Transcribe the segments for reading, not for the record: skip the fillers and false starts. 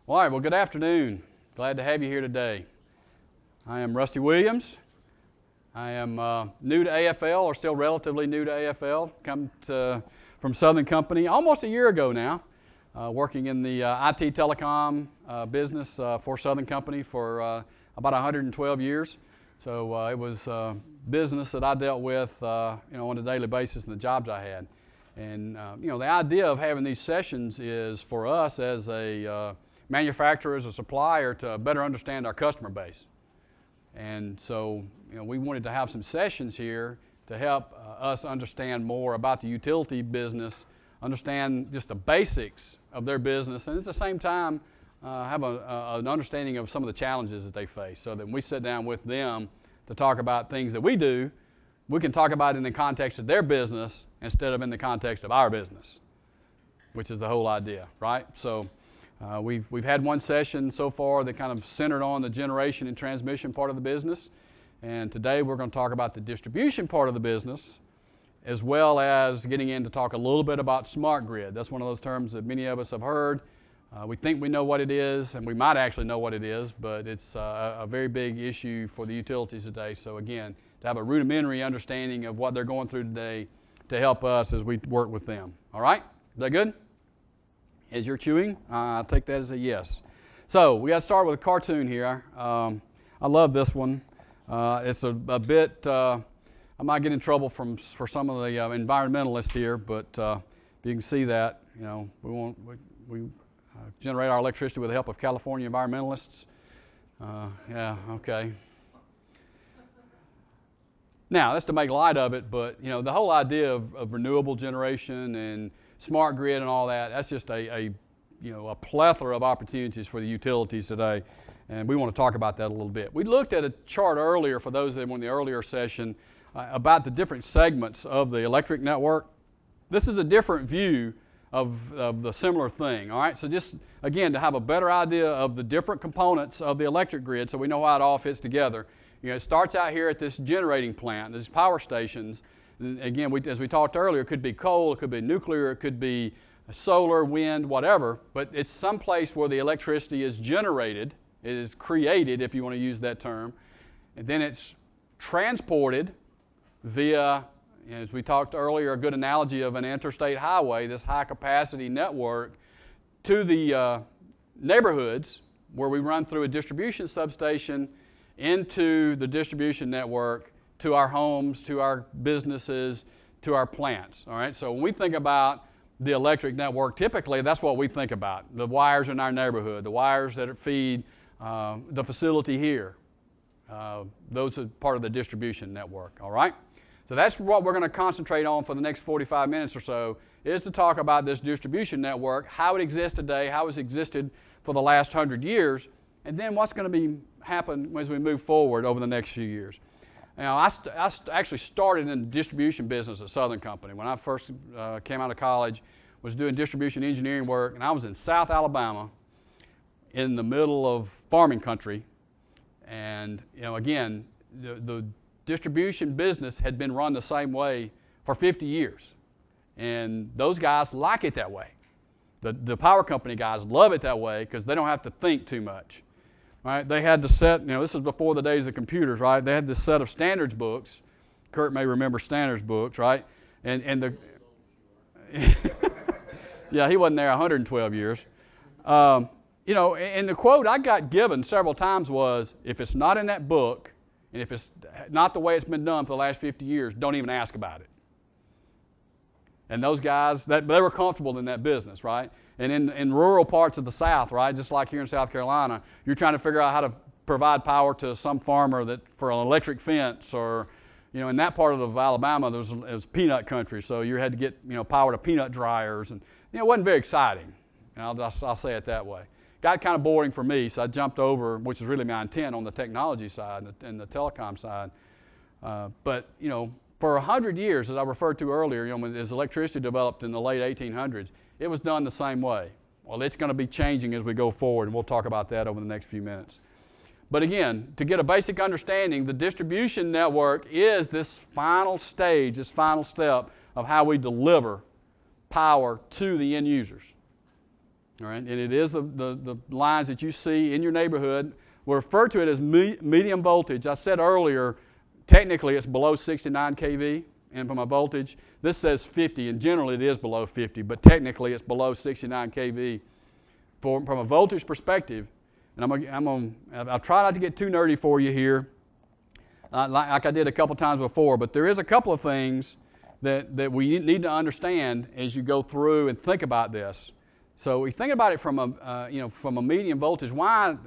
All right, well, good afternoon. Glad to have you here today. I am Rusty Williams. I am new to AFL, or still relatively new to AFL. From Southern Company almost a year ago now, working in the IT telecom business for Southern Company for about 112 years. So it was business that I dealt with on a daily basis in the jobs I had. And the idea of having these sessions is for us as a manufacturer, as a supplier, to better understand our customer base. And so we wanted to have some sessions here to help us understand more about the utility business, understand just the basics of their business, and at the same time have an understanding of some of the challenges that they face, so that when we sit down with them to talk about things that we do, we can talk about it in the context of their business instead of in the context of our business, which is the whole idea, right? So we've had one session so far that kind of centered on the generation and transmission part of the business, and today we're going to talk about the distribution part of the business, as well as getting in to talk a little bit about smart grid. That's one of those terms that many of us have heard. We think we know what it is, and we might actually know what it is, but it's a very big issue for the utilities today. So again, to have a rudimentary understanding of what they're going through today to help us as we work with them. All right? Is that good? As you're chewing, I'll take that as a yes. So we got to start with a cartoon here. I love this one. It's a bit, I might get in trouble for some of the environmentalists here, but if you can see that, we generate our electricity with the help of California environmentalists. Yeah, okay. Now, that's to make light of it, but the whole idea of renewable generation and smart grid and all that, that's just a plethora of opportunities for the utilities today, and we want to talk about that a little bit. We looked at a chart earlier, for those that were in the earlier session, about the different segments of the electric network. This is a different view of the similar thing, all right? So just, again, to have a better idea of the different components of the electric grid so we know how it all fits together. It starts out here at this generating plant, these power stations. And again, as we talked earlier, it could be coal, it could be nuclear, it could be solar, wind, whatever, but it's someplace where the electricity is generated, it is created, if you want to use that term, and then it's transported via, as we talked earlier, a good analogy of an interstate highway, this high-capacity network, to the neighborhoods where we run through a distribution substation into the distribution network, to our homes, to our businesses, to our plants. All right. So when we think about the electric network, typically that's what we think about: the wires in our neighborhood, the wires that feed the facility here. Those are part of the distribution network. All right. So that's what we're going to concentrate on for the next 45 minutes or so, is to talk about this distribution network, how it exists today, how it's existed for the last 100 years, and then what's going to happen as we move forward over the next few years. Now, I actually started in the distribution business at Southern Company. When I first came out of college, was doing distribution engineering work, and I was in South Alabama in the middle of farming country. And, again, the distribution business had been run the same way for 50 years. And those guys like it that way. The power company guys love it that way because they don't have to think too much. Right? They had to set, this is before the days of computers, right? They had this set of standards books. Kurt may remember standards books, right? And the yeah, he wasn't there 112 years. And the quote I got given several times was, if it's not in that book, and if it's not the way it's been done for the last 50 years, don't even ask about it. And those guys, they were comfortable in that business, right? And in rural parts of the South, right, just like here in South Carolina, you're trying to figure out how to provide power to some farmer for an electric fence, or, in that part of Alabama, it was peanut country, so you had to get, power to peanut dryers, and, it wasn't very exciting. And I'll say it that way. Got kind of boring for me, so I jumped over, which is really my intent, on the technology side and the telecom side. But, for 100 years, as I referred to earlier, as electricity developed in the late 1800s, it was done the same way. Well, it's going to be changing as we go forward, and we'll talk about that over the next few minutes. But again, to get a basic understanding, the distribution network is this final stage, this final step of how we deliver power to the end users. All right, and it is the lines that you see in your neighborhood. We'll refer to it as medium voltage. I said earlier, technically it's below 69 kV and from a voltage. This says 50, and generally it is below 50, but technically it's below 69 kV. From a voltage perspective, and I'll try not to get too nerdy for you here, like I did a couple times before, but there is a couple of things that we need to understand as you go through and think about this. So we think about it from a medium voltage. Why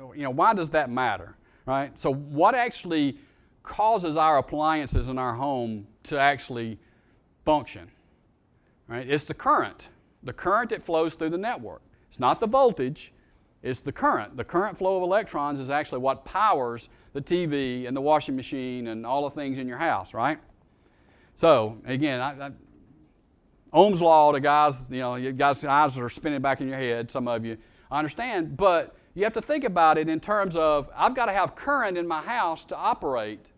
does that matter, right? So what actually causes our appliances in our home to actually function, right? It's the current that flows through the network. It's not the voltage, it's the current. The current flow of electrons is actually what powers the TV and the washing machine and all the things in your house, right? So again, Ohm's law, the guys, you guys' eyes are spinning back in your head, some of you, I understand, but you have to think about it in terms of, I've got to have current in my house to operate,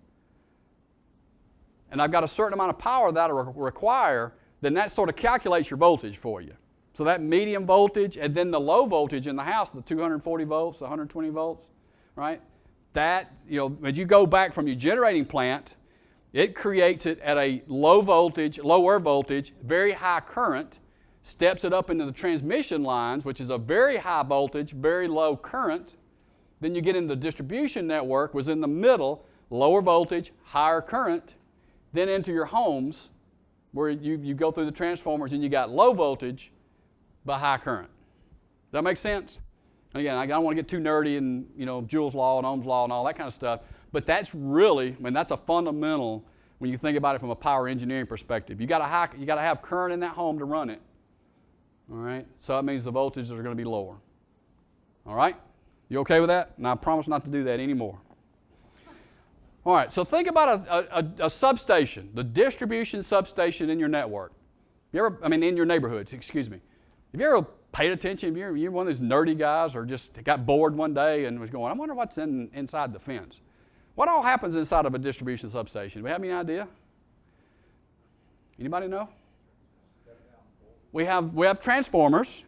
and I've got a certain amount of power that I require, then that sort of calculates your voltage for you. So that medium voltage and then the low voltage in the house, the 240 volts, 120 volts, right? That, as you go back from your generating plant, it creates it at a lower voltage, very high current, steps it up into the transmission lines, which is a very high voltage, very low current. Then you get into the distribution network, was in the middle, lower voltage, higher current, then into your homes, where you go through the transformers and you got low voltage, but high current. Does that make sense? Again, I don't want to get too nerdy and Joule's law and Ohm's law and all that kind of stuff, but that's really, that's a fundamental when you think about it from a power engineering perspective. You got to have current in that home to run it. All right, so that means the voltages are going to be lower. All right, you okay with that? And I promise not to do that anymore. All right, so think about a substation, the distribution substation in your network. In your neighborhoods, excuse me. Have you ever paid attention? You're one of those nerdy guys or just got bored one day and was going, I wonder what's inside the fence. What all happens inside of a distribution substation? Do we have any idea? Anybody know? We have transformers,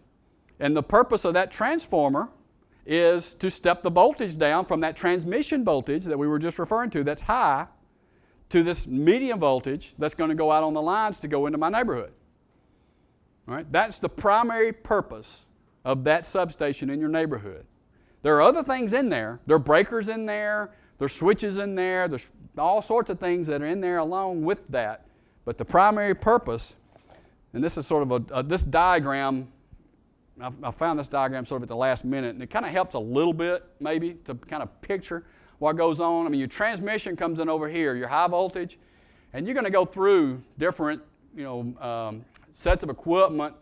and the purpose of that transformer is to step the voltage down from that transmission voltage that we were just referring to that's high to this medium voltage that's going to go out on the lines to go into my neighborhood. All right? That's the primary purpose of that substation in your neighborhood. There are other things in there. There are breakers in there. There's switches in there. There's all sorts of things that are in there along with that. But the primary purpose, and this is sort of this diagram, I found this diagram sort of at the last minute, and it kind of helps a little bit maybe to kind of picture what goes on. Your transmission comes in over here, your high voltage, and you're going to go through different sets of equipment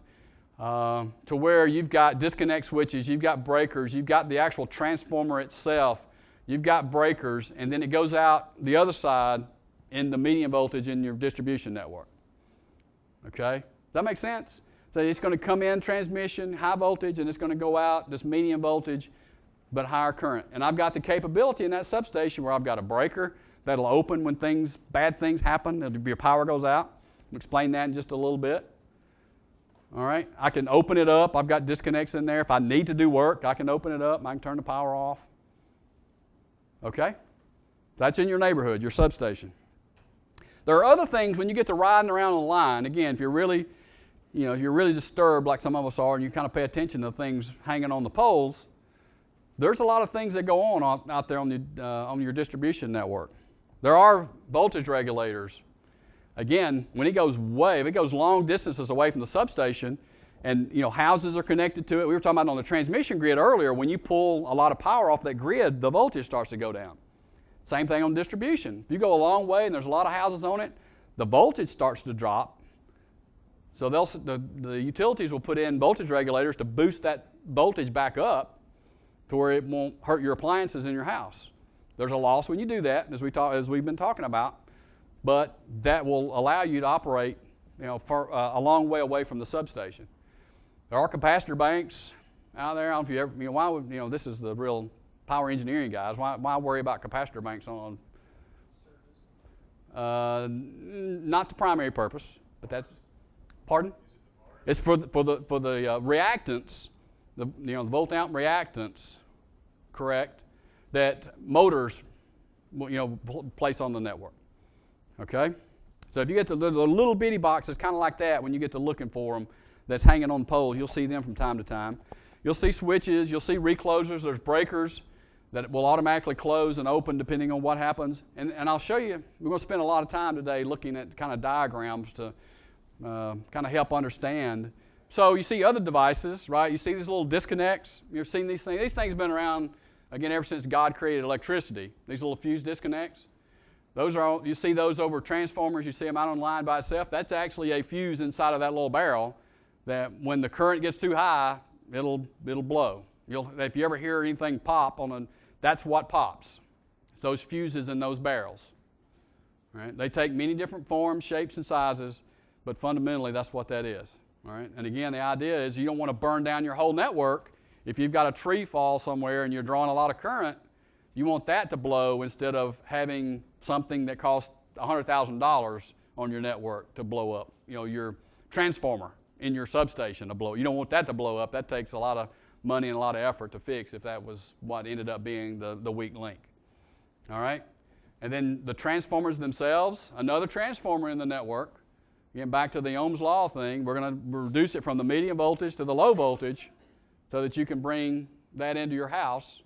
to where you've got disconnect switches, you've got breakers, you've got the actual transformer itself, you've got breakers, and then it goes out the other side in the medium voltage in your distribution network. Okay? Does that make sense? So it's going to come in transmission, high voltage, and it's going to go out this medium voltage, but higher current. And I've got the capability in that substation where I've got a breaker that'll open when bad things happen, your power goes out. I'll explain that in just a little bit. All right? I can open it up. I've got disconnects in there. If I need to do work, I can open it up and I can turn the power off. Okay? That's in your neighborhood, your substation. There are other things when you get to riding around on the line. Again, if you're really disturbed like some of us are and you kind of pay attention to things hanging on the poles, there's a lot of things that go on out there on your distribution network. There are voltage regulators. Again, if it goes long distances away from the substation and houses are connected to it. We were talking about on the transmission grid earlier, when you pull a lot of power off that grid, the voltage starts to go down. Same thing on distribution. If you go a long way and there's a lot of houses on it, the voltage starts to drop. So the utilities will put in voltage regulators to boost that voltage back up to where it won't hurt your appliances in your house. There's a loss when you do that, as we've been talking about, but that will allow you to operate for a long way away from the substation. There are capacitor banks out there. I don't know if you ever, why would, this is the real power engineering guys. Why worry about capacitor banks on? Not the primary purpose, but that's. Pardon? It's for the reactants the volt amp reactance, correct, that motors place on the network. Okay? So if you get the little bitty boxes kind of like that, when you get to looking for them, that's hanging on poles, you'll see them from time to time. You'll see switches, you'll see reclosers, there's breakers that will automatically close and open depending on what happens. And I'll show you, we're going to spend a lot of time today looking at kind of diagrams to kind of help understand. So you see other devices, right? You see these little disconnects. You've seen these things. These things have been around, again, ever since God created electricity. These little fuse disconnects. You see those over transformers. You see them out on the line by itself. That's actually a fuse inside of that little barrel that when the current gets too high, it'll blow. If you ever hear anything pop that's what pops. It's those fuses in those barrels. Right? They take many different forms, shapes, and sizes, but fundamentally that's what that is. All right? And again, the idea is you don't want to burn down your whole network. If you've got a tree fall somewhere and you're drawing a lot of current, you want that to blow instead of having something that costs $100,000 on your network to blow up. Your transformer in your substation to blow. You don't want that to blow up. That takes a lot of money and a lot of effort to fix if that was what ended up being the weak link. All right? And then the transformers themselves, another transformer in the network. Again, back to the Ohm's law thing, we're going to reduce it from the medium voltage to the low voltage so that you can bring that into your house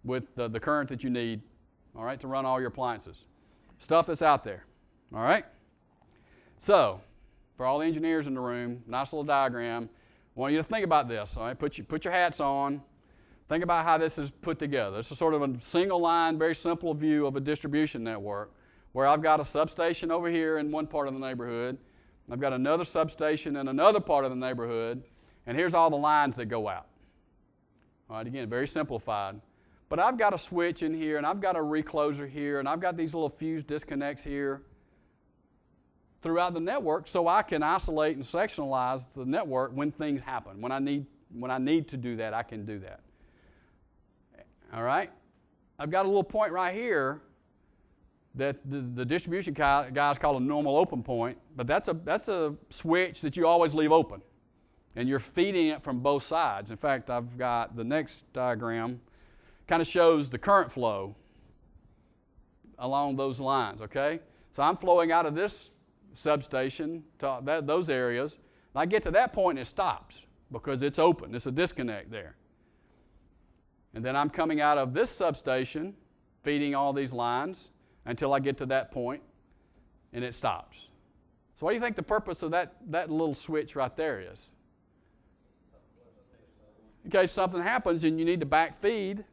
with the current that you need, all right, to run all your appliances. Stuff that's out there, all right? So, for all the engineers in the room, nice little diagram. I want you to think about this, all right? Put your hats on. Think about how this is put together. This is sort of a single line, very simple view of a distribution network where I've got a substation over here in one part of the neighborhood. I've got another substation in another part of the neighborhood, and here's all the lines that go out. All right, again, very simplified. But I've got a switch in here, and I've got a recloser here, and I've got these little fuse disconnects here throughout the network so I can isolate and sectionalize the network when things happen. When I need to do that, I can do that. All right? I've got a little point right here that the distribution guys call a normal open point, but that's a switch that you always leave open. And you're feeding it from both sides. In fact, I've got the next diagram kind of shows the current flow along those lines, okay? So I'm flowing out of this substation to those areas. And I get to that point and it stops because it's open. It's a disconnect there. And then I'm coming out of this substation, feeding all these lines until I get to that point and it stops. So what do you think the purpose of that little switch right there is? In case something happens and you need to backfeed,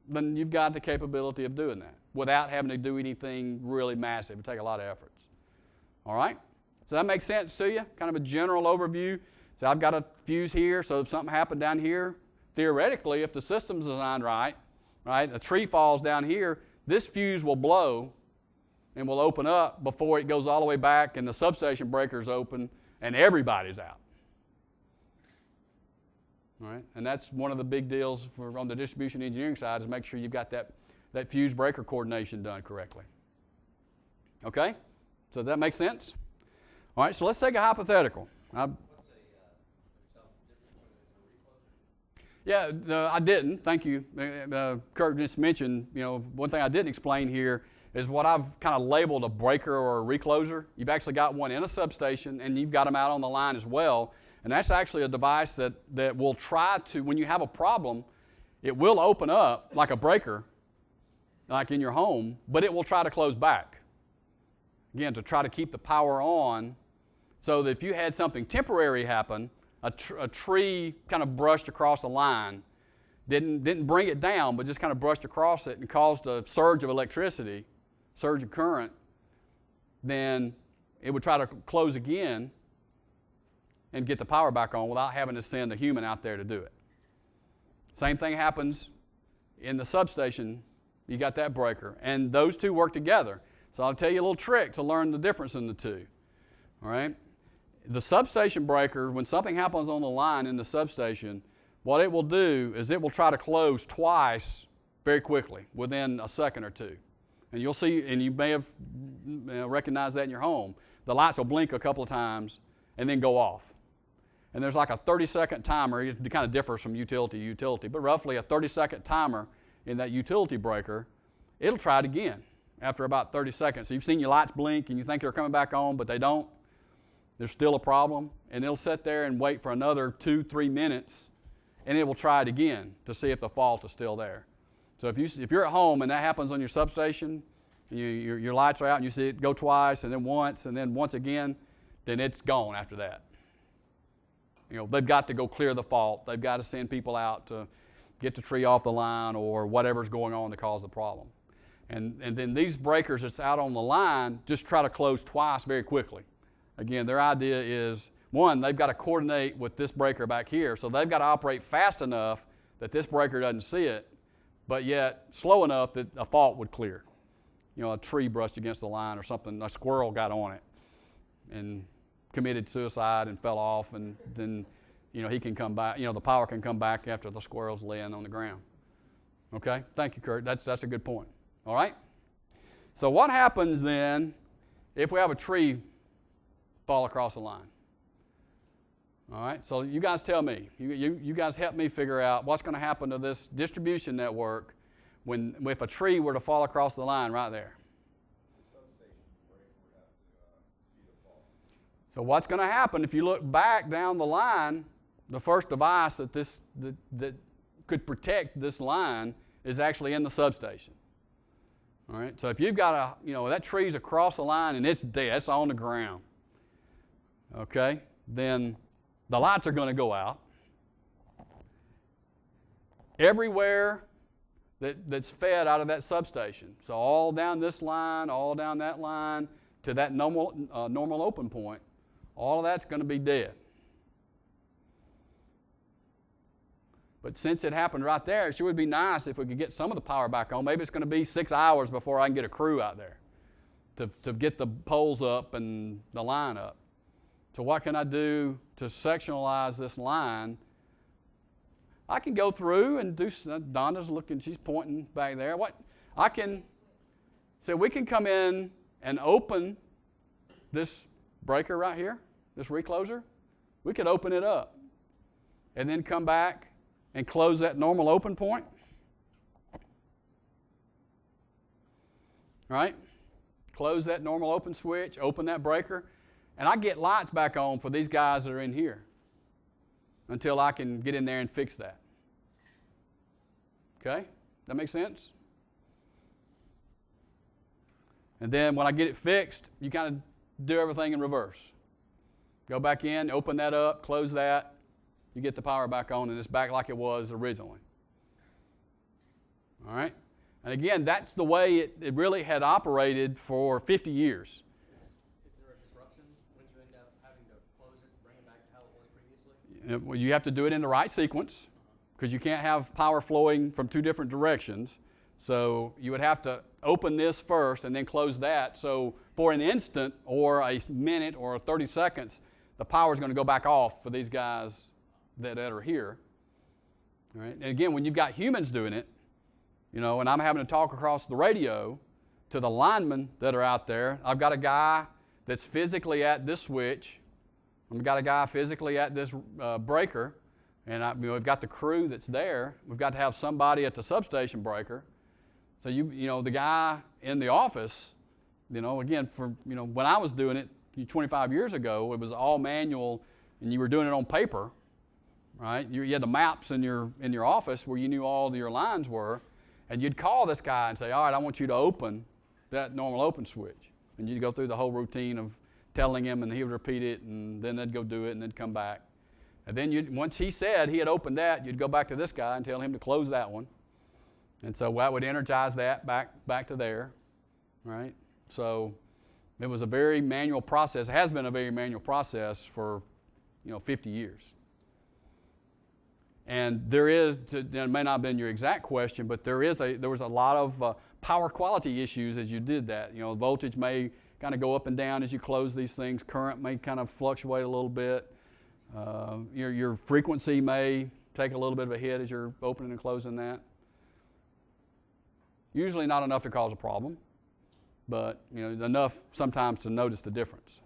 then you've got the capability of doing that without having to do anything really massive. It would take a lot of efforts. All right? So that makes sense to you? Kind of a general overview. So I've got a fuse here, so if something happened down here, theoretically, if the system's designed right, a tree falls down here, this fuse will blow and will open up before it goes all the way back and the substation breaker's open and everybody's out. All right? And that's one of the big deals on the distribution engineering side is make sure you've got that fuse breaker coordination done correctly. Okay? So does that make sense? All right, so let's take a hypothetical. I didn't. Thank you. Kurt just mentioned, one thing I didn't explain here is what I've kind of labeled a breaker or a recloser. You've actually got one in a substation, and you've got them out on the line as well. And that's actually a device that will try to, when you have a problem, it will open up like a breaker, like in your home, but it will try to close back. Again, to try to keep the power on so that if you had something temporary happen, a tree kind of brushed across the line, didn't bring it down, but just kind of brushed across it and caused a surge of electricity, surge of current, then it would try to close again and get the power back on without having to send a human out there to do it. Same thing happens in the substation. You got that breaker, and those two work together. So I'll tell you a little trick to learn the difference in the two. All right? The substation breaker, when something happens on the line in the substation, what it will do is it will try to close twice very quickly, within a second or two. And you'll see, and you may have recognized that in your home. The lights will blink a couple of times and then go off. and there's like a 30-second timer. It kind of differs from utility to utility, but roughly a 30-second timer in that utility breaker. It'll try it again after about 30 seconds. So you've seen your lights blink and you think they're coming back on, but they don't. There's still a problem, and it'll sit there and wait for another 2-3 minutes, and it will try it again to see if the fault is still there. So if you're at home and that happens on your substation, your lights are out and you see it go twice and then once again, then it's gone after that. They've got to go clear the fault. They've got to send people out to get the tree off the line or whatever's going on to cause the problem. And then these breakers that's out on the line just try to close twice very quickly. Again, their idea is, one, they've got to coordinate with this breaker back here, so they've got to operate fast enough that this breaker doesn't see it, but yet slow enough that a fault would clear. A tree brushed against the line or something, a squirrel got on it and committed suicide and fell off, and then he can come back, the power can come back after the squirrel's laying on the ground. Okay? Thank you, Kurt. That's a good point. All right? So what happens then if we have a tree fall across the line? All right? So you guys tell me. You guys help me figure out what's going to happen to this distribution network if a tree were to fall across the line right there. So what's going to happen if you look back down the line, the first device that could protect this line is actually in the substation. All right? So if you've got that tree's across the line and it's dead, it's on the ground, okay, then the lights are going to go out. Everywhere that's fed out of that substation, so all down this line, all down that line, to that normal open point, all of that's going to be dead. But since it happened right there, it sure would be nice if we could get some of the power back on. Maybe it's going to be 6 hours before I can get a crew out there to get the poles up and the line up. So what can I do to sectionalize this line? I can go through and do, Donna's looking, she's pointing back there. So we can come in and open this breaker right here, this recloser. We could open it up and then come back and close that normal open point. Right? Close that normal open switch, open that breaker, and I get lights back on for these guys that are in here until I can get in there and fix that. Okay? That make sense? And then when I get it fixed, you kind of do everything in reverse. Go back in, open that up, close that, you get the power back on, and it's back like it was originally. All right? And again, that's the way it really had operated for 50 years. Is there a disruption when you end up having to close it and bring it back to how it was previously? Well, you have to do it in the right sequence because you can't have power flowing from two different directions. So you would have to open this first and then close that. So for an instant or a minute or 30 seconds, the power is going to go back off for these guys that are here. All right? And again, when you've got humans doing it, and I'm having to talk across the radio to the linemen that are out there, I've got a guy that's physically at this switch. I've got a guy physically at this breaker, and we've got the crew that's there. We've got to have somebody at the substation breaker. So the guy in the office, again, when I was doing it 25 years ago, it was all manual, and you were doing it on paper, right? You had the maps in your office where you knew all your lines were, and you'd call this guy and say, all right, I want you to open that normal open switch. And you'd go through the whole routine of telling him, and he would repeat it, and then they'd go do it, and they'd come back. And then once he said he had opened that, you'd go back to this guy and tell him to close that one. And so that would energize that back to there, right? So it was a very manual process. It has been a very manual process for 50 years. And there is, it may not have been your exact question, but there was a lot of power quality issues as you did that. Voltage may kind of go up and down as you close these things. Current may kind of fluctuate a little bit. Your frequency may take a little bit of a hit as you're opening and closing that. Usually not enough to cause a problem, but enough sometimes to notice the difference.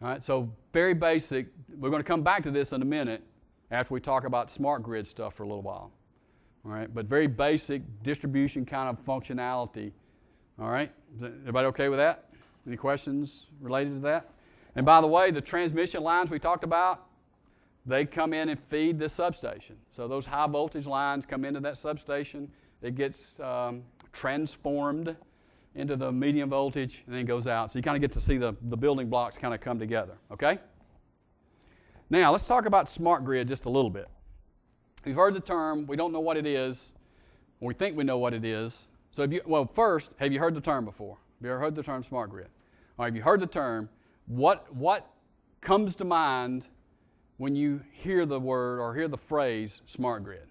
All right, so very basic. We're going to come back to this in a minute after we talk about smart grid stuff for a little while. All right, but very basic distribution kind of functionality. All right, is everybody okay with that? Any questions related to that? And by the way, the transmission lines we talked about, they come in and feed this substation. So those high voltage lines come into that substation. It gets transformed into the medium voltage and then goes out. So you kind of get to see the building blocks kind of come together, okay? Now let's talk about smart grid just a little bit. We've heard the term, we don't know what it is, or we think we know what it is. So first, have you heard the term before? Have you ever heard the term smart grid? All right, have you heard the term? What comes to mind when you hear the word or hear the phrase smart grid?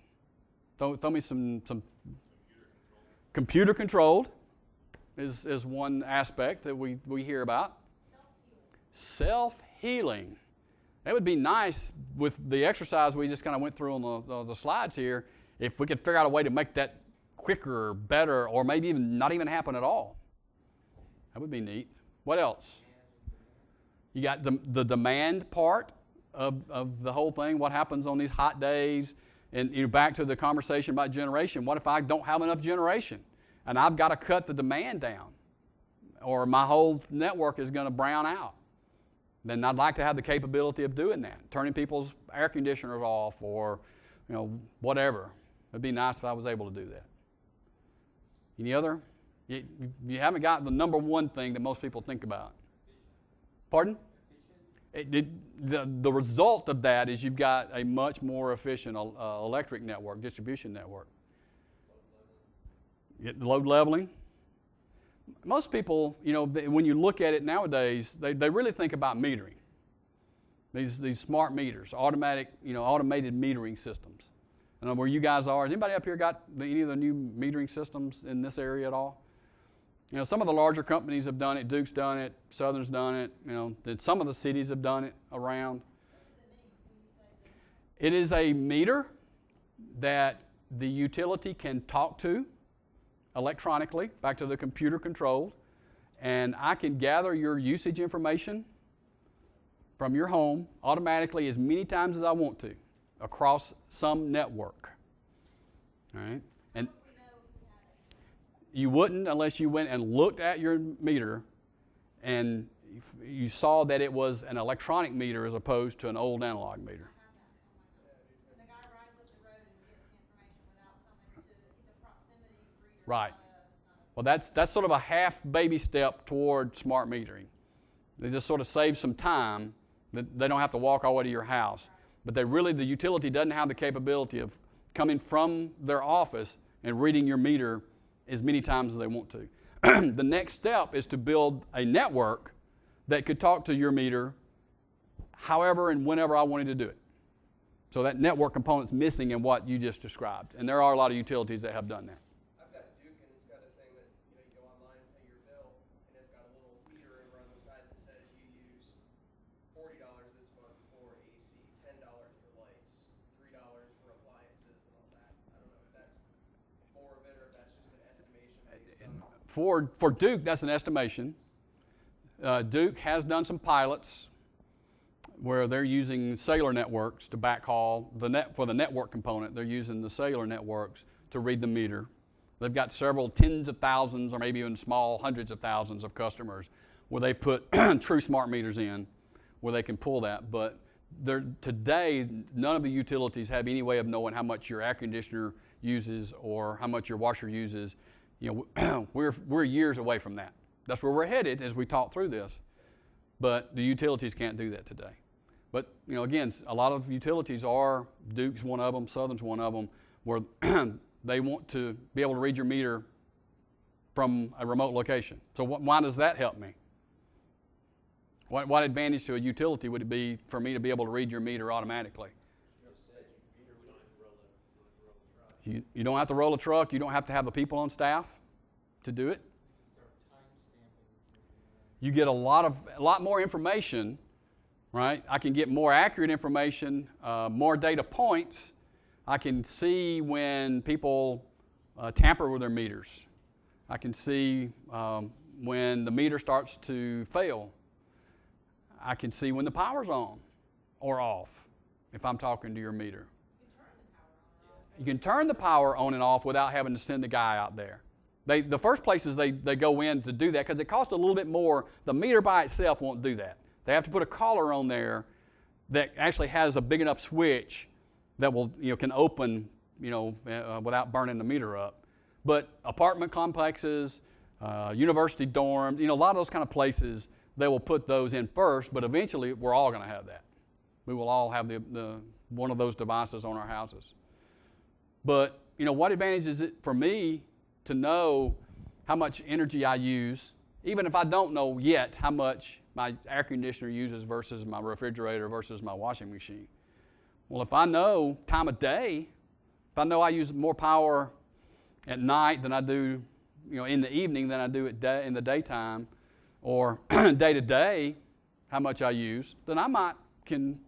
Throw me some computer controlled is one aspect that we hear about. Self-healing. That would be nice with the exercise we just kind of went through on the slides here, if we could figure out a way to make that quicker, better, or maybe even not even happen at all. That would be neat. What else? You got the demand part of the whole thing. What happens on these hot days? And back to the conversation about generation. What if I don't have enough generation and I've got to cut the demand down, or my whole network is going to brown out? Then I'd like to have the capability of doing that, turning people's air conditioners off, or whatever. It'd be nice if I was able to do that. Any other? You haven't got the number one thing that most people think about. Pardon? The result of that is you've got a much more efficient electric network, distribution network. Load leveling. Most people, when you look at it nowadays, they really think about metering. These smart meters, automated metering systems. I don't know where you guys are. Has anybody up here got any of the new metering systems in this area at all? Some of the larger companies have done it. Duke's done it. Southern's done it. Some of the cities have done it around. It is a meter that the utility can talk to electronically, back to the computer controlled, and I can gather your usage information from your home automatically as many times as I want to across some network. All right? And you wouldn't unless you went and looked at your meter and you saw that it was an electronic meter as opposed to an old analog meter. And the guy rides up the road and gets the information without coming to, it's a proximity reader. Right. Well, that's sort of a half baby step toward smart metering. They just sort of save some time. They don't have to walk all the way to your house. But the utility doesn't have the capability of coming from their office and reading your meter as many times as they want to. The next step is to build a network that could talk to your meter however and whenever I wanted to do it. So that network component's missing in what you just described. And there are a lot of utilities that have done that. I've got Duke, and it's got a thing that you go online and pay your bill, and it's got a little meter over on the side that says you use $40 this month for AC, $10 for lights, $3 for appliances, and all that. I don't know if that's more of it or if that's just an estimation based on. For Duke, that's an estimation. Duke has done some pilots where they're using cellular networks to backhaul for the network component. They're using the cellular networks to read the meter. They've got several tens of thousands or maybe even small hundreds of thousands of customers where they put true smart meters in where they can pull that. But today, none of the utilities have any way of knowing how much your air conditioner uses or how much your washer uses. We're years away from that. That's where we're headed as we talk through this. But the utilities can't do that today. But, again, a lot of utilities are, Duke's one of them, Southern's one of them, where they want to be able to read your meter from a remote location. So why does that help me? What advantage to a utility would it be for me to be able to read your meter automatically? You don't have to roll a truck. You don't have to have the people on staff to do it. You get a lot more information, right? I can get more accurate information, more data points. I can see when people tamper with their meters. I can see when the meter starts to fail. I can see when the power's on or off if I'm talking to your meter. You can turn the power on and off without having to send a guy out there. The first places they go in to do that, because it costs a little bit more. The meter by itself won't do that. They have to put a collar on there that actually has a big enough switch that will, can open, without burning the meter up. But apartment complexes, university dorms, a lot of those kind of places, they will put those in first, but eventually we're all going to have that. We will all have the one of those devices on our houses. But, what advantage is it for me to know how much energy I use, even if I don't know yet how much my air conditioner uses versus my refrigerator versus my washing machine? Well, if I know time of day, if I know I use more power at night than I do, in the evening than I do in the daytime, or day to day, how much I use, then I can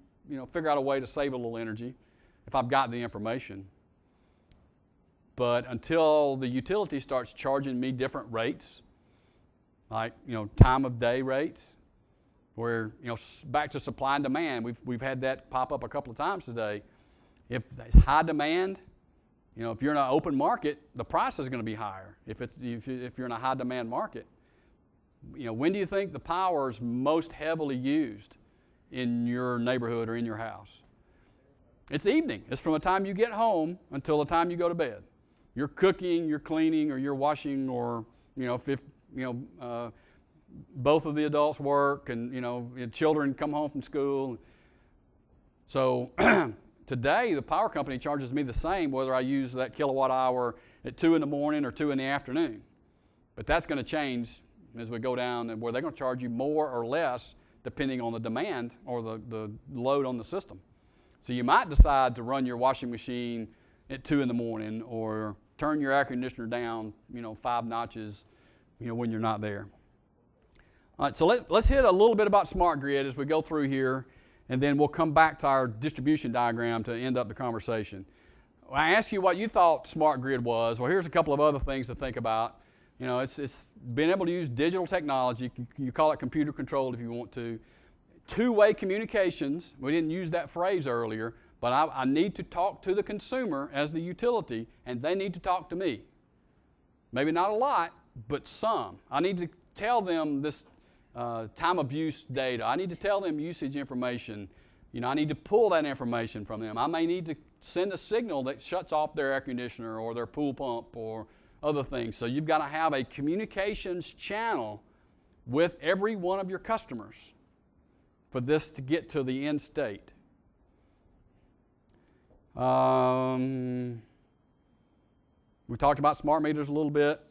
figure out a way to save a little energy if I've got the information. But until the utility starts charging me different rates, like time of day rates, where back to supply and demand, we've had that pop up a couple of times today. If it's high demand, if you're in an open market, the price is going to be higher. If you're in a high demand market, when do you think the power is most heavily used in your neighborhood or in your house? It's evening. It's from the time you get home until the time you go to bed. You're cooking, you're cleaning, or you're washing, or if both of the adults work, and children come home from school. So today the power company charges me the same whether I use that kilowatt hour at 2 in the morning or 2 in the afternoon. But that's going to change as we go down, and where they're going to charge you more or less depending on the demand or the load on the system. So you might decide to run your washing machine at 2 in the morning, or turn your air conditioner down 5 notches when you're not there. All right, so let's hit a little bit about smart grid as we go through here, and then we'll come back to our distribution diagram to end up the conversation. I asked you what you thought smart grid was. Well, here's a couple of other things to think about. It's being able to use digital technology. You call it computer controlled if you want to. Two-way communications. We didn't use that phrase earlier, but I need to talk to the consumer as the utility, and they need to talk to me. Maybe not a lot, but some. I need to tell them this time of use data. I need to tell them usage information. I need to pull that information from them. I may need to send a signal that shuts off their air conditioner or their pool pump or other things. So you've got to have a communications channel with every one of your customers for this to get to the end state. We talked about smart meters a little bit,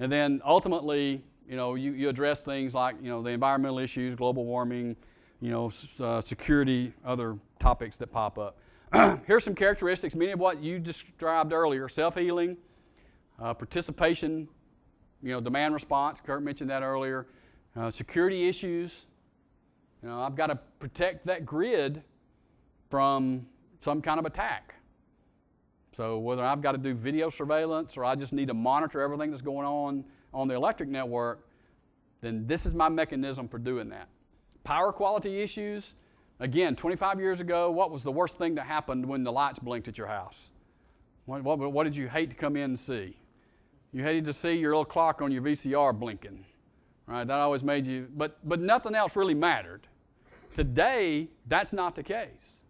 and then ultimately, you address things like, the environmental issues, global warming, security, other topics that pop up. Here's some characteristics, many of what you described earlier: self-healing, participation, demand response. Kurt mentioned that earlier. Security issues. I've got to protect that grid from some kind of attack. So whether I've got to do video surveillance or I just need to monitor everything that's going on the electric network, then this is my mechanism for doing that. Power quality issues. Again, 25 years ago, what was the worst thing that happened when the lights blinked at your house? What did you hate to come in and see? You hated to see your little clock on your VCR blinking, right? That always made you, but nothing else really mattered. Today, that's not the case.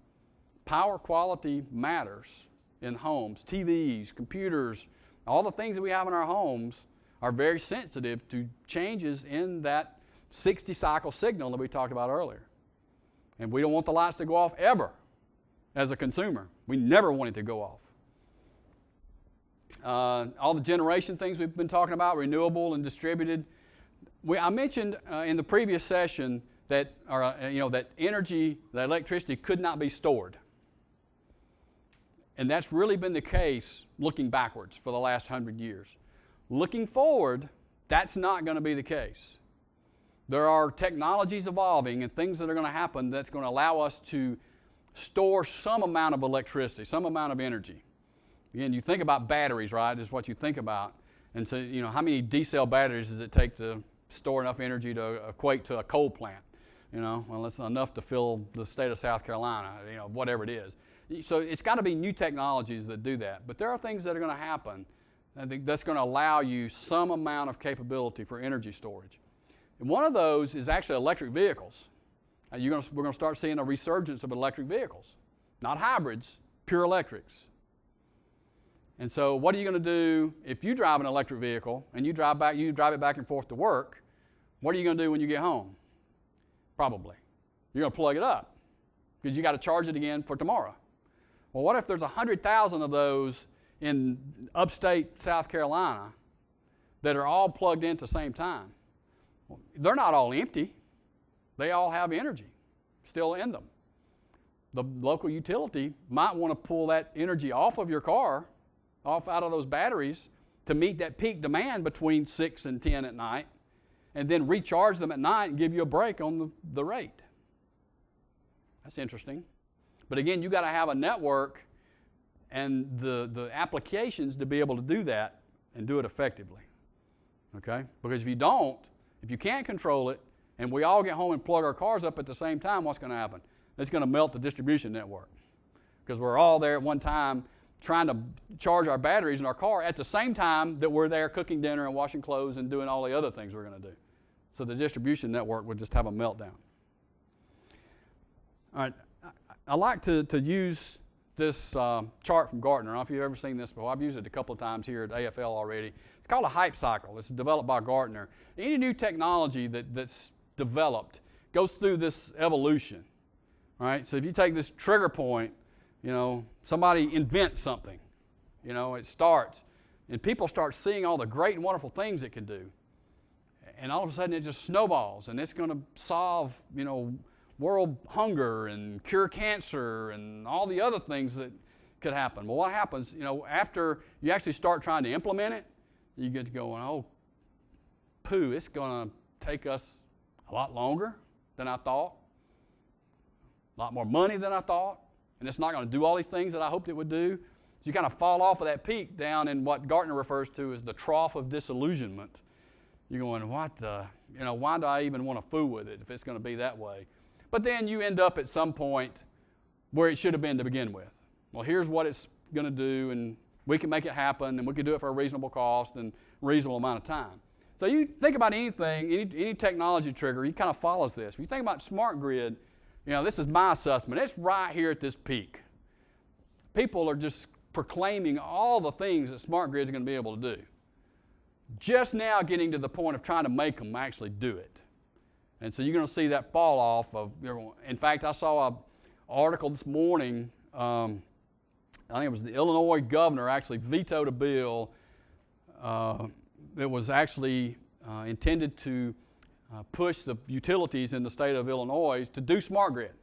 Power quality matters in homes. TVs, computers, all the things that we have in our homes are very sensitive to changes in that 60 cycle signal that we talked about earlier. And we don't want the lights to go off ever as a consumer. We never want it to go off. All the generation things we've been talking about, renewable and distributed. I mentioned in the previous session that that energy, that electricity could not be stored. And that's really been the case looking backwards for the last 100 years. Looking forward, that's not going to be the case. There are technologies evolving and things that are going to happen that's going to allow us to store some amount of electricity, some amount of energy. Again, you think about batteries, right, is what you think about. And so, how many D-cell batteries does it take to store enough energy to equate to a coal plant? well, it's enough to fill the state of South Carolina, whatever it is. So it's got to be new technologies that do that. But there are things that are going to happen that's going to allow you some amount of capability for energy storage. And one of those is actually electric vehicles. We're going to start seeing a resurgence of electric vehicles, not hybrids, pure electrics. And so what are you going to do if you drive an electric vehicle and you drive it back and forth to work? What are you going to do when you get home? Probably. You're going to plug it up because you got to charge it again for tomorrow. Well, what if there's 100,000 of those in upstate South Carolina that are all plugged in at the same time? Well, they're not all empty. They all have energy still in them. The local utility might want to pull that energy off of your car, off out of those batteries to meet that peak demand between 6 and 10 at night, and then recharge them at night and give you a break on the rate. That's interesting. But again, you got to have a network and the applications to be able to do that and do it effectively. Okay? Because if you can't control it, and we all get home and plug our cars up at the same time, what's going to happen? It's going to melt the distribution network. Because we're all there at one time trying to charge our batteries in our car at the same time that we're there cooking dinner and washing clothes and doing all the other things we're going to do. So the distribution network would just have a meltdown. All right, I like to use this chart from Gartner. I don't know if you've ever seen this before. I've used it a couple of times here at AFL already. It's called a hype cycle. It's developed by Gartner. Any new technology that's developed goes through this evolution. Right? So if you take this trigger point, somebody invents something. It starts, and people start seeing all the great and wonderful things it can do. And all of a sudden it just snowballs, and it's going to solve, world hunger and cure cancer and all the other things that could happen. Well, what happens, after you actually start trying to implement it, you get to going, oh, pooh, it's going to take us a lot longer than I thought, a lot more money than I thought, and it's not going to do all these things that I hoped it would do. So you kind of fall off of that peak down in what Gartner refers to as the trough of disillusionment. You're going, why do I even want to fool with it if it's going to be that way? But then you end up at some point where it should have been to begin with. Well, here's what it's going to do, and we can make it happen, and we can do it for a reasonable cost and reasonable amount of time. So you think about anything, any technology trigger, it kind of follows this. If you think about smart grid, this is my assessment. It's right here at this peak. People are just proclaiming all the things that smart grid is going to be able to do. Just now getting to the point of trying to make them actually do it. And so you're going to see that fall off of, in fact, I saw an article this morning, I think it was the Illinois governor actually vetoed a bill that was actually intended to push the utilities in the state of Illinois to do smart grid.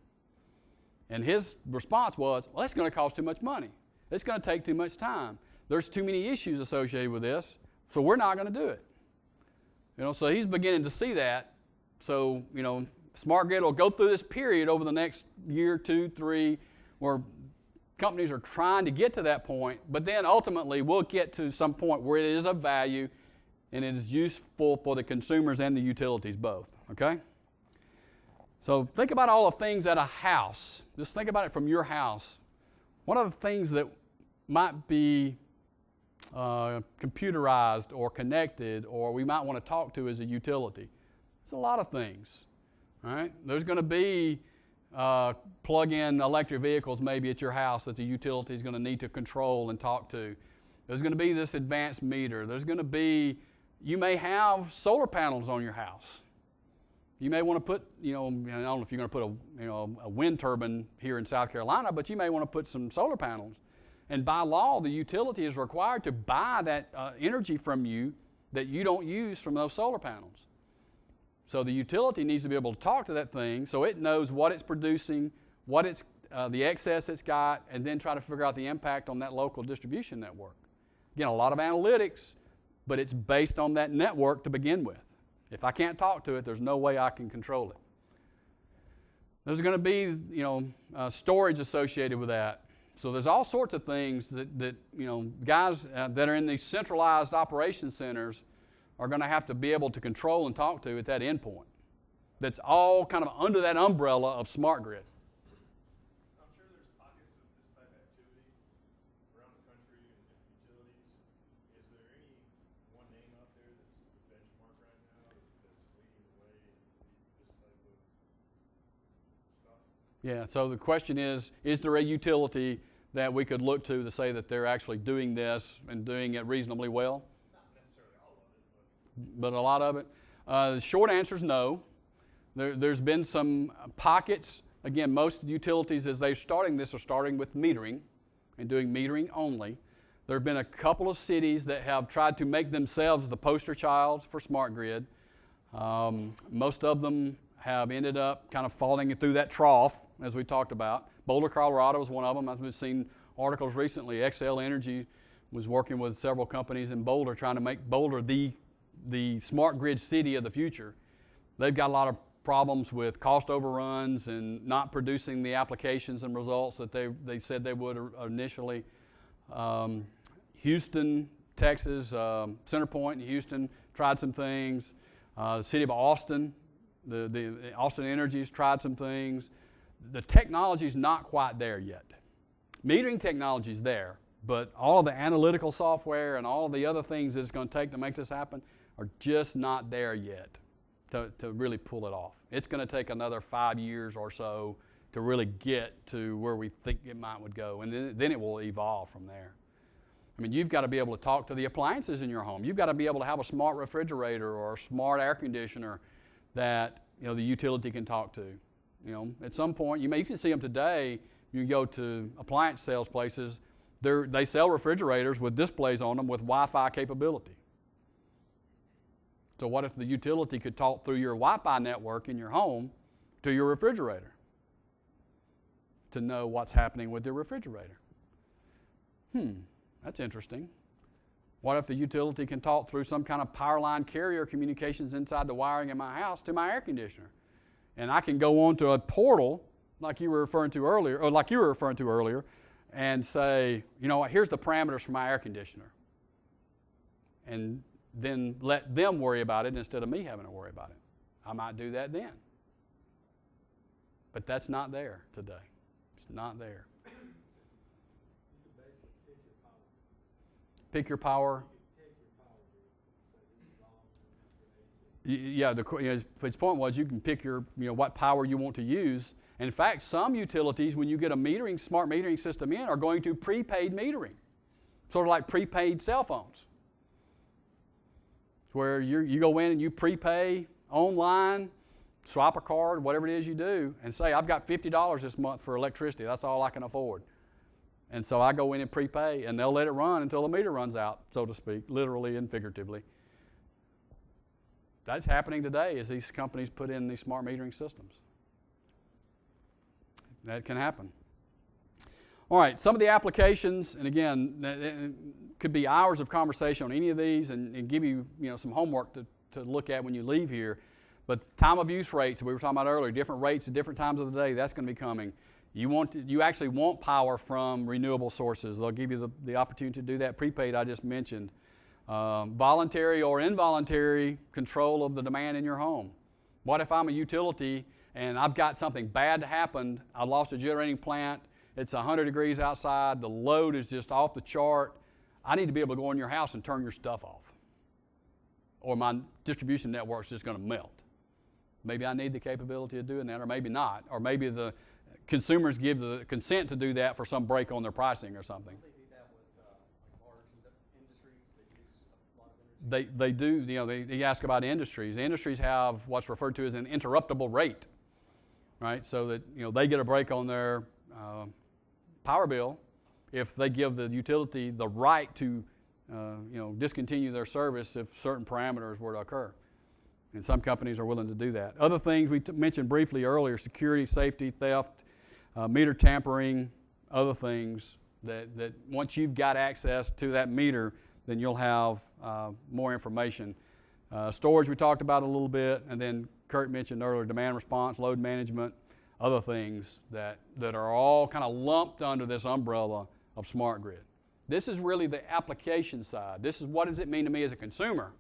And his response was, well, it's going to cost too much money. It's going to take too much time. There's too many issues associated with this, so we're not going to do it. So he's beginning to see that. So, smart grid will go through this period over the next year, 2, 3, where companies are trying to get to that point, but then ultimately we'll get to some point where it is of value and it is useful for the consumers and the utilities both, okay? So think about all the things at a house. Just think about it from your house. One of the things that might be computerized or connected or we might want to talk to as a utility. It's a lot of things, right? There's going to be plug-in electric vehicles maybe at your house that the utility is going to need to control and talk to. There's going to be this advanced meter. There's going to be, you may have solar panels on your house. You may want to put, I don't know if you're going to put a wind turbine here in South Carolina, but you may want to put some solar panels. And by law, the utility is required to buy that energy from you that you don't use from those solar panels. So the utility needs to be able to talk to that thing so it knows what it's producing, what it's, the excess it's got, and then try to figure out the impact on that local distribution network. Again, a lot of analytics, but it's based on that network to begin with. If I can't talk to it, there's no way I can control it. There's going to be, storage associated with that. So there's all sorts of things that guys that are in these centralized operation centers are going to have to be able to control and talk to at that endpoint. that's all kind of under that umbrella of smart grid. I'm sure there's pockets of this type of activity around the country and different utilities. Is there any one name out there that's the benchmark right now that's leading the way in this type of stuff? Yeah, so the question is there a utility that we could look to say that they're actually doing this and doing it reasonably well? Not necessarily all of it, But a lot of it? The short answer is no. There's been some pockets. Again, most utilities, as they're starting this, are starting with metering and doing metering only. There have been a couple of cities that have tried to make themselves the poster child for smart grid. Most of them have ended up kind of falling through that trough, as we talked about. Boulder, Colorado was one of them. I've seen articles recently. XL Energy was working with several companies in Boulder trying to make Boulder the smart grid city of the future. They've got a lot of problems with cost overruns and not producing the applications and results that they said they would initially. Houston, Texas, Centerpoint in Houston tried some things. The city of Austin, the Austin Energy's tried some things. The technology's not quite there yet. Metering technology's there, but all of the analytical software and all of the other things that it's going to take to make this happen are just not there yet to really pull it off. It's going to take another 5 years or so to really get to where we think it would go, and then it will evolve from there. I mean, you've got to be able to talk to the appliances in your home. You've got to be able to have a smart refrigerator or a smart air conditioner that the utility can talk to. At some point, you can see them today. You can go to appliance sales places. They sell refrigerators with displays on them with Wi-Fi capability. So what if the utility could talk through your Wi-Fi network in your home to your refrigerator to know what's happening with your refrigerator? That's interesting. What if the utility can talk through some kind of power line carrier communications inside the wiring in my house to my air conditioner? And I can go on to a portal like you were referring to earlier, and say, here's the parameters for my air conditioner. And then let them worry about it instead of me having to worry about it. I might do that then. But that's not there today. It's not there. Pick your power. Yeah, his point was you can pick your, what power you want to use. And in fact, some utilities, when you get a smart metering system in, are going to prepaid metering, sort of like prepaid cell phones, where you go in and you prepay online, swap a card, whatever it is you do, and say, I've got $50 this month for electricity. That's all I can afford. And so I go in and prepay, and they'll let it run until the meter runs out, so to speak, literally and figuratively. That's happening today as these companies put in these smart metering systems. That can happen. All right, some of the applications, and again, it could be hours of conversation on any of these and give you, some homework to look at when you leave here. But time of use rates, we were talking about earlier, different rates at different times of the day, that's going to be coming. You actually want power from renewable sources. They'll give you the opportunity to do that. Prepaid, I just mentioned. Voluntary or involuntary control of the demand in your home. What if I'm a utility and I've got something bad to happen? I lost a generating plant. It's 100 degrees outside. The load is just off the chart. I need to be able to go in your house and turn your stuff off. Or my distribution network's just going to melt. Maybe I need the capability of doing that, or maybe not. Or maybe the consumers give the consent to do that for some break on their pricing or something. They do, they ask about industries. The industries have what's referred to as an interruptible rate, right? So that, they get a break on their power bill if they give the utility the right to, discontinue their service if certain parameters were to occur. And some companies are willing to do that. Other things we mentioned briefly earlier, security, safety, theft, meter tampering, other things that once you've got access to that meter, then you'll have more information. Storage we talked about a little bit, and then Kurt mentioned earlier demand response, load management, other things that are all kind of lumped under this umbrella of smart grid. This is really the application side. This is what does it mean to me as a consumer,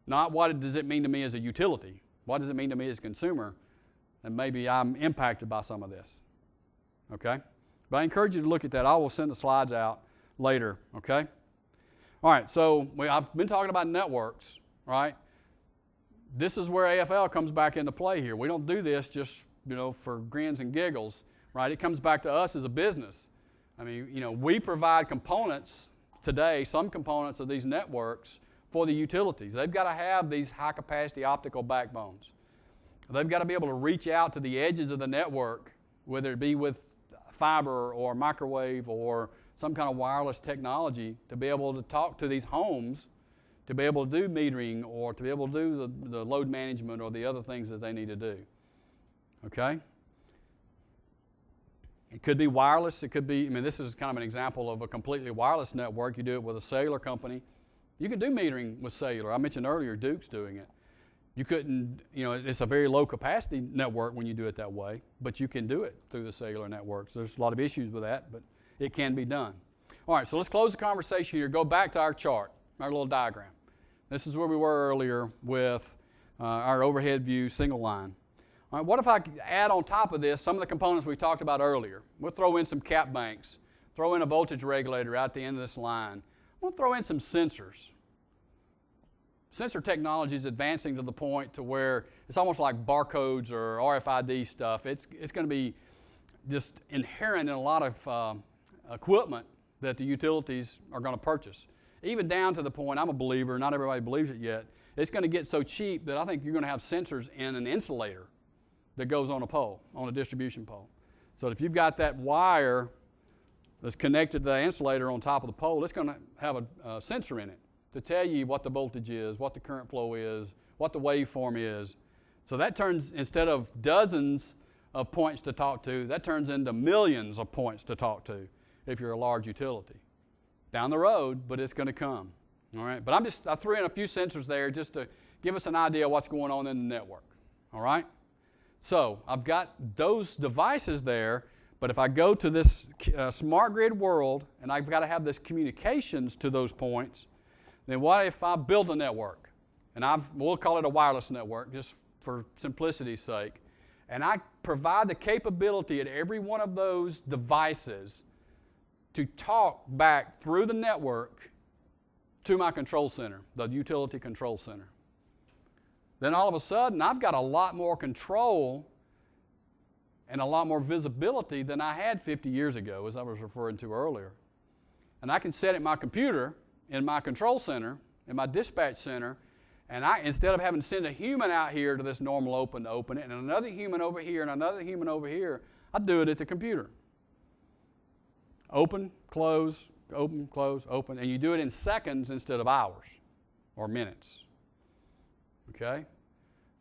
not what does it mean to me as a utility. What does it mean to me as a consumer? And maybe I'm impacted by some of this. Okay? But I encourage you to look at that. I will send the slides out later. Okay? All right, so I've been talking about networks, right? This is where AFL comes back into play here. We don't do this just, for grins and giggles, right? It comes back to us as a business. I mean, we provide components today, some components of these networks for the utilities. They've got to have these high-capacity optical backbones. They've got to be able to reach out to the edges of the network, whether it be with fiber or microwave or some kind of wireless technology, to be able to talk to these homes, to be able to do metering or to be able to do the load management or the other things that they need to do. Okay? It could be wireless. It could be, this is kind of an example of a completely wireless network. You do it with a cellular company. You can do metering with cellular. I mentioned earlier Duke's doing it. You couldn't, it's a very low capacity network when you do it that way, but you can do it through the cellular networks. There's a lot of issues with that, but it can be done. All right, so let's close the conversation here. Go back to our chart, our little diagram. This is where we were earlier with our overhead view single line. All right, what if I could add on top of this some of the components we talked about earlier? We'll throw in some cap banks, throw in a voltage regulator out the end of this line. We'll throw in some sensors. Sensor technology is advancing to the point to where it's almost like barcodes or RFID stuff. It's going to be just inherent in a lot of equipment that the utilities are going to purchase. Even down to the point, I'm a believer, not everybody believes it yet, it's going to get so cheap that I think you're going to have sensors in an insulator that goes on a pole, on a distribution pole. So if you've got that wire that's connected to the insulator on top of the pole, it's going to have a sensor in it to tell you what the voltage is, what the current flow is, what the waveform is. So that turns, instead of dozens of points to talk to, that turns into millions of points to talk to if you're a large utility. Down the road, but it's going to come. All right? But I threw in a few sensors there just to give us an idea of what's going on in the network. All right? So I've got those devices there, but if I go to this smart grid world and I've got to have this communications to those points, then what if I build a network? And we'll call it a wireless network just for simplicity's sake. And I provide the capability at every one of those devices to talk back through the network to my control center, the utility control center. Then all of a sudden, I've got a lot more control and a lot more visibility than I had 50 years ago, as I was referring to earlier. And I can set it in my computer, in my control center, in my dispatch center, and instead of having to send a human out here to this normal open to open it, and another human over here, and another human over here, I do it at the computer. Open, close, open, and you do it in seconds instead of hours or minutes. Okay?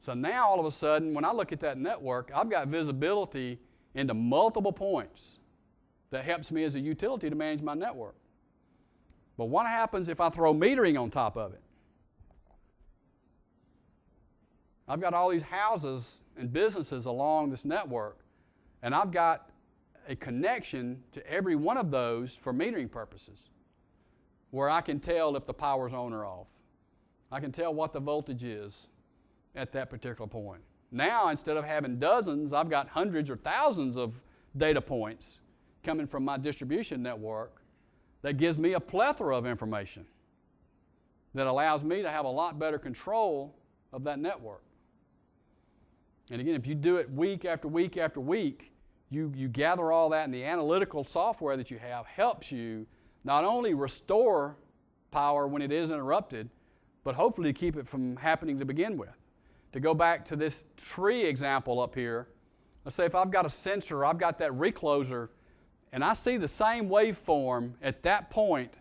So now all of a sudden, when I look at that network, I've got visibility into multiple points that helps me as a utility to manage my network. But what happens if I throw metering on top of it? I've got all these houses and businesses along this network, and I've got a connection to every one of those for metering purposes, where I can tell if the power's on or off. I can tell what the voltage is at that particular point. Now, instead of having dozens, I've got hundreds or thousands of data points coming from my distribution network that gives me a plethora of information that allows me to have a lot better control of that network. And again, if you do it week after week after week, you gather all that, and the analytical software that you have helps you not only restore power when it is interrupted, but hopefully keep it from happening to begin with. To go back to this tree example up here, let's say if I've got a sensor, I've got that recloser, and I see the same waveform at that point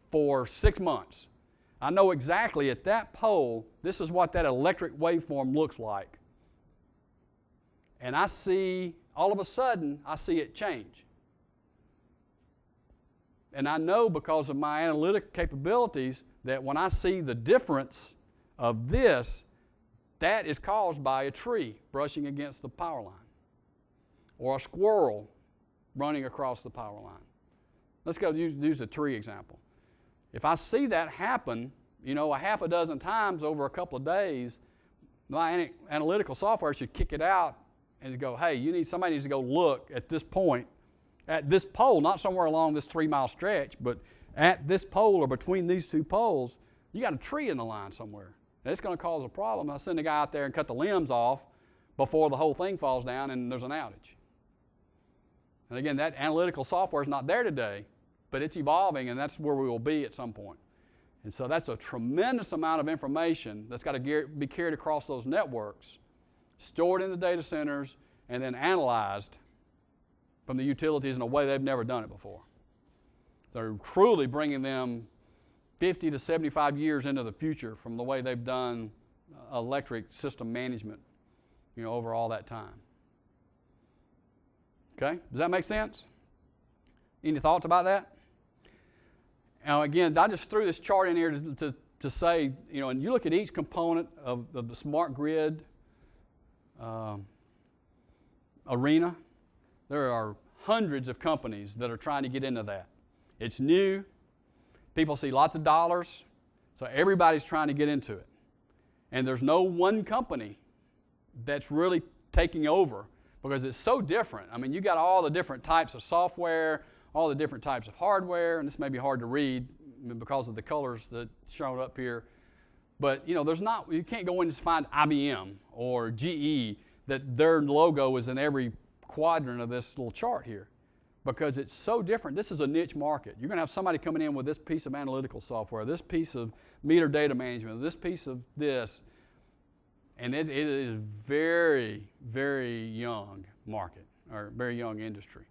for 6 months. I know exactly at that pole, this is what that electric waveform looks like. And I see, all of a sudden, I see it change. And I know because of my analytic capabilities that when I see the difference of this, that is caused by a tree brushing against the power line or a squirrel running across the power line. Let's go use the tree example. If I see that happen, a half a dozen times over a couple of days, My analytical software should kick it out and go, hey, somebody needs to go look at this point, at this pole, not somewhere along this 3-mile stretch, but at this pole or between these two poles, you got a tree in the line somewhere. And it's going to cause a problem. I'll send a guy out there and cut the limbs off before the whole thing falls down and there's an outage. And again, that analytical software is not there today, but it's evolving, and that's where we will be at some point. And so that's a tremendous amount of information that's got to be carried across those networks, stored in the data centers, and then analyzed from the utilities in a way they've never done it before. So they're truly bringing them 50 to 75 years into the future from the way they've done electric system management, over all that time. Okay, does that make sense? Any thoughts about that? Now again, I just threw this chart in here to say, and you look at each component of the smart grid arena, there are hundreds of companies that are trying to get into that. It's new. People see lots of dollars, so everybody's trying to get into it. And there's no one company that's really taking over because it's so different. I mean, you got all the different types of software, all the different types of hardware, and this may be hard to read because of the colors that shown up here. But you can't go in and just find IBM or GE that their logo is in every quadrant of this little chart here because it's so different. This is a niche market. You're going to have somebody coming in with this piece of analytical software, this piece of meter data management, this piece of this, and it is very, very young market or very young industry.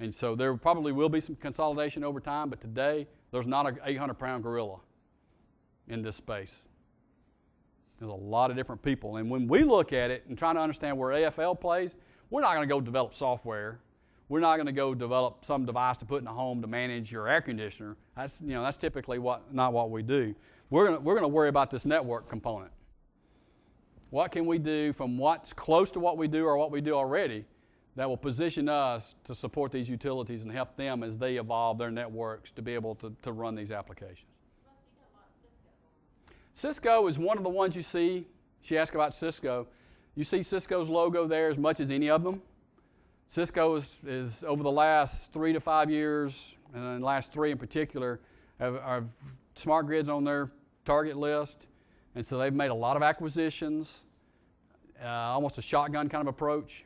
And so there probably will be some consolidation over time, but today there's not an 800-pound gorilla in this space. There's a lot of different people. And when we look at it and try to understand where AFL plays, we're not going to go develop software. We're not going to go develop some device to put in a home to manage your air conditioner. That's typically not what we do. We're going to worry about this network component. What can we do from what's close to what we do or what we do already that will position us to support these utilities and help them as they evolve their networks to be able to run these applications. Cisco is one of the ones you see. She asked about Cisco. You see Cisco's logo there as much as any of them. Cisco is over the last 3 to 5 years, and the last 3 in particular, have smart grids on their target list. And so they've made a lot of acquisitions, almost a shotgun kind of approach.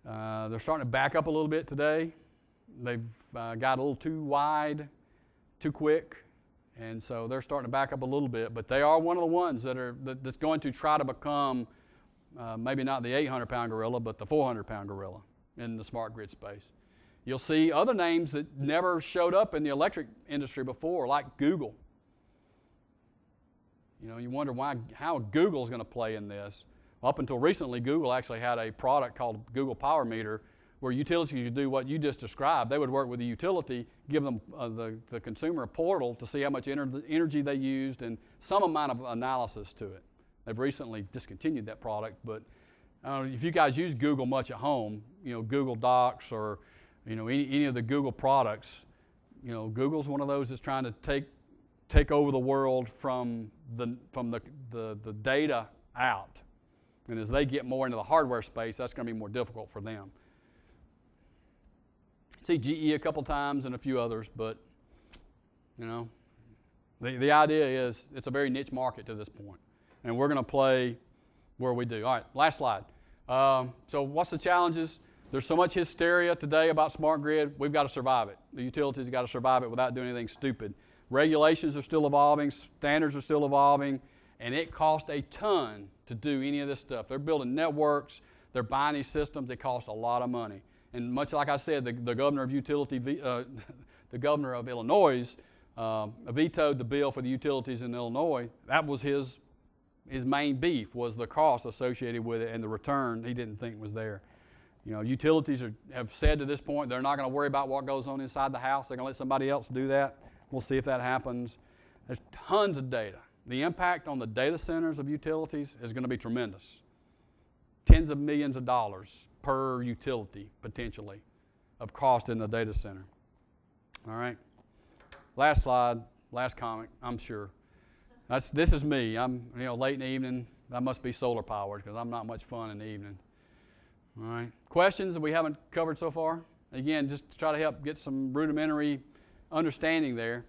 They're starting to back up a little bit today. They've got a little too wide, too quick, and so they're starting to back up a little bit. But they are one of the ones that's going to try to become maybe not the 800-pound gorilla, but the 400-pound gorilla in the smart grid space. You'll see other names that never showed up in the electric industry before, like Google. You wonder how Google's going to play in this. Up until recently, Google actually had a product called Google Power Meter where utilities could do what you just described. They would work with the utility, give them the consumer a portal to see how much energy they used and some amount of analysis to it. They've recently discontinued that product, but if you guys use Google much at home, Google Docs or any of the Google products, Google's one of those that's trying to take over the world from the data out. And as they get more into the hardware space, that's going to be more difficult for them. See GE a couple times and a few others, but the idea is it's a very niche market to this point, and we're going to play where we do. All right, last slide. So what's the challenges? There's so much hysteria today about smart grid. We've got to survive it. The utilities have got to survive it without doing anything stupid. Regulations are still evolving, standards are still evolving, and it costs a ton to do any of this stuff. They're building networks, they're buying these systems, it costs a lot of money. And much like I said, the governor of the governor of Illinois vetoed the bill for the utilities in Illinois. That was his main beef, was the cost associated with it and the return he didn't think was there. Utilities have said to this point they're not going to worry about what goes on inside the house. They're going to let somebody else do that. We'll see if that happens. There's tons of data. The impact on the data centers of utilities is going to be tremendous. Tens of millions of dollars per utility, potentially, of cost in the data center. All right. Last slide, last comment, I'm sure. This is me. I'm late in the evening, That must be solar powered because I'm not much fun in the evening. All right. Questions that we haven't covered so far? Again, just to try to help get some rudimentary understanding there.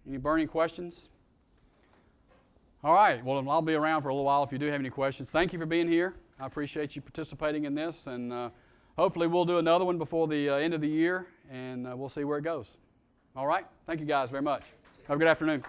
Any burning questions? All right. Well, I'll be around for a little while if you do have any questions. Thank you for being here. I appreciate you participating in this, and hopefully we'll do another one before the end of the year, and we'll see where it goes. All right. Thank you guys very much. Have a good afternoon.